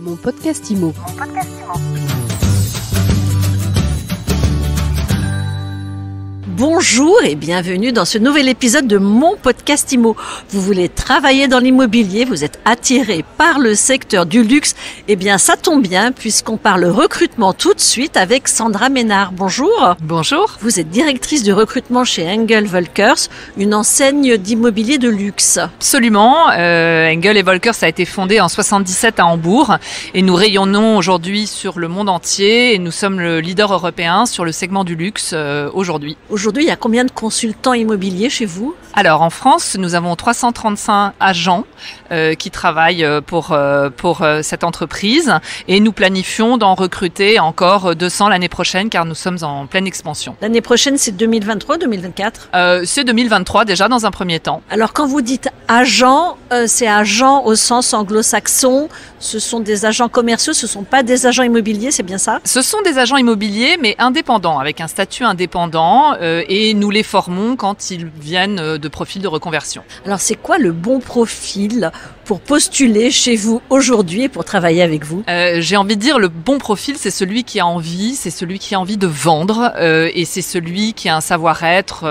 Mon podcast IMO. Bonjour et bienvenue dans ce nouvel épisode de Mon podcast IMO. Vous voulez travailler dans l'immobilier, vous êtes attiré par le secteur du luxe, eh bien ça tombe bien puisqu'on parle recrutement tout de suite avec Sandra Ménard. Bonjour. Bonjour. Vous êtes directrice du recrutement chez Engel Volkers, une enseigne d'immobilier de luxe. Absolument. Engel & Volkers a été fondé en 77 à Hambourg et nous rayonnons aujourd'hui sur le monde entier et nous sommes le leader européen sur le segment du luxe aujourd'hui. Aujourd'hui, il y a combien de consultants immobiliers chez vous ? Alors en France, nous avons 335 agents qui travaillent pour cette entreprise et nous planifions d'en recruter encore 200 l'année prochaine car nous sommes en pleine expansion. L'année prochaine, c'est 2023-2024 ? C'est 2023 déjà dans un premier temps. Alors quand vous dites agents, c'est agents au sens anglo-saxon, ce sont des agents commerciaux, ce ne sont pas des agents immobiliers, c'est bien ça ? Ce sont des agents immobiliers mais indépendants, avec un statut indépendant et nous les formons quand ils viennent de profils de reconversion. Alors c'est quoi le bon profil pour postuler chez vous aujourd'hui et pour travailler avec vous ? J'ai envie de dire le bon profil, c'est celui qui a envie, c'est celui qui a envie de vendre et c'est celui qui a un savoir-être,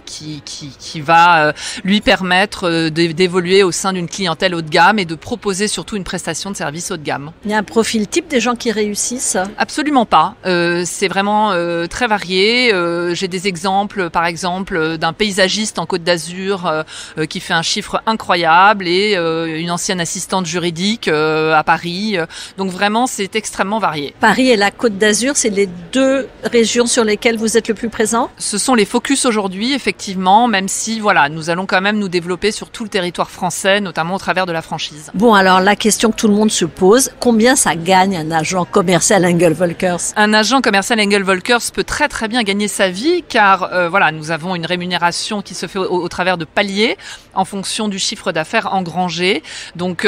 qui va lui permettre d'évoluer au sein d'une clientèle haut de gamme et de proposer surtout une prestation de service haut de gamme. Il y a un profil type des gens qui réussissent ? Absolument pas. C'est vraiment très varié. J'ai des exemples, par exemple, d'un paysagiste en Côte d'Azur qui fait un chiffre incroyable et une ancienne assistante juridique à Paris. Donc vraiment, c'est extrêmement varié. Paris et la Côte d'Azur, c'est les deux régions sur lesquelles vous êtes le plus présent ? Ce sont les focus aujourd'hui, effectivement, même si nous allons quand même nous développer sur tout le territoire français, notamment au travers de la franchise. Bon, alors la question que tout le monde se pose, combien ça gagne un agent commercial Engel Volkers ? Un agent commercial Engel Volkers peut très très bien gagner sa vie car nous avons une rémunération qui se fait au travers de paliers en fonction du chiffre d'affaires engrangé. Donc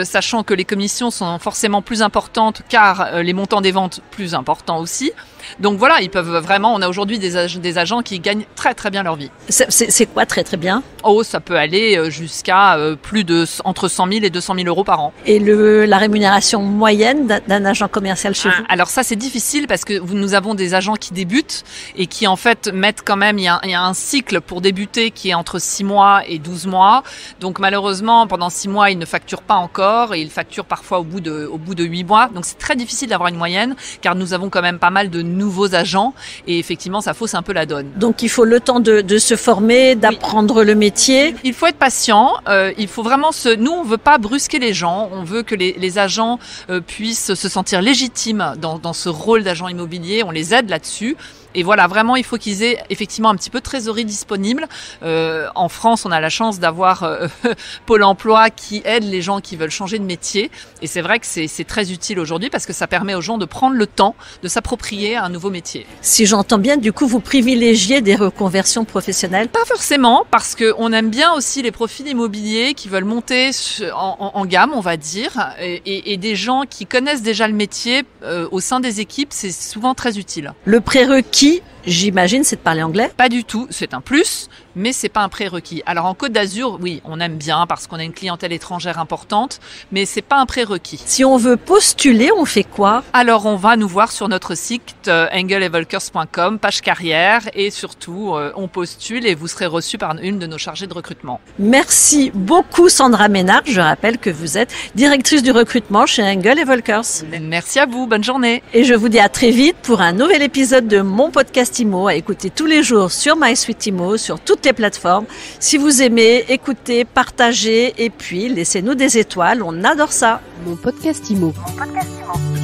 sachant que les commissions sont forcément plus importantes car les montants des ventes plus importants aussi. Donc voilà, ils peuvent vraiment, on a aujourd'hui des agents qui gagnent très très bien leur vie. C'est quoi très très bien ? Oh, ça peut aller jusqu'à entre 100 000 et 200 000 euros par an. Et la rémunération moyenne d'un agent commercial chez vous ? Alors ça c'est difficile parce que nous avons des agents qui débutent et qui en fait mettent quand même, il y a un cycle pour débuter qui est entre 6 mois et 12 mois. Donc malheureusement pendant 6 mois ils ne facturent pas encore et ils facturent parfois au bout de 8 mois. Donc c'est très difficile d'avoir une moyenne car nous avons quand même pas mal de nouveaux agents et effectivement ça fausse un peu la donne. Donc il faut le temps de se former, d'apprendre le métier. Il faut être patient, il faut vraiment nous on veut pas brusquer les gens, on veut que les agents puissent se sentir légitimes dans ce rôle d'agent immobilier, on les aide là-dessus. Et voilà, vraiment, il faut qu'ils aient effectivement un petit peu de trésorerie disponible. En France, on a la chance d'avoir Pôle emploi qui aide les gens qui veulent changer de métier. Et c'est vrai que c'est très utile aujourd'hui parce que ça permet aux gens de prendre le temps de s'approprier un nouveau métier. Si j'entends bien, du coup, vous privilégiez des reconversions professionnelles ? Pas forcément, parce qu'on aime bien aussi les profils immobiliers qui veulent monter en gamme, on va dire. Et des gens qui connaissent déjà le métier au sein des équipes, c'est souvent très utile. Le prérequis, j'imagine, c'est de parler anglais ? Pas du tout, c'est un plus, mais c'est pas un prérequis. Alors en Côte d'Azur, oui, on aime bien parce qu'on a une clientèle étrangère importante, mais c'est pas un prérequis. Si on veut postuler, on fait quoi ? Alors on va nous voir sur notre site engeletvolkers.com, page carrière, et surtout on postule et vous serez reçu par une de nos chargées de recrutement. Merci beaucoup Sandra Ménard. Je rappelle que vous êtes directrice du recrutement chez Engel & Volkers. Merci à vous, bonne journée. Et je vous dis à très vite pour un nouvel épisode de Mon podcast IMO à écouter tous les jours sur MySuite IMO, sur toutes les plateformes. Si vous aimez, écoutez, partagez et puis laissez-nous des étoiles, on adore ça. Mon podcast IMO. Mon podcast IMO.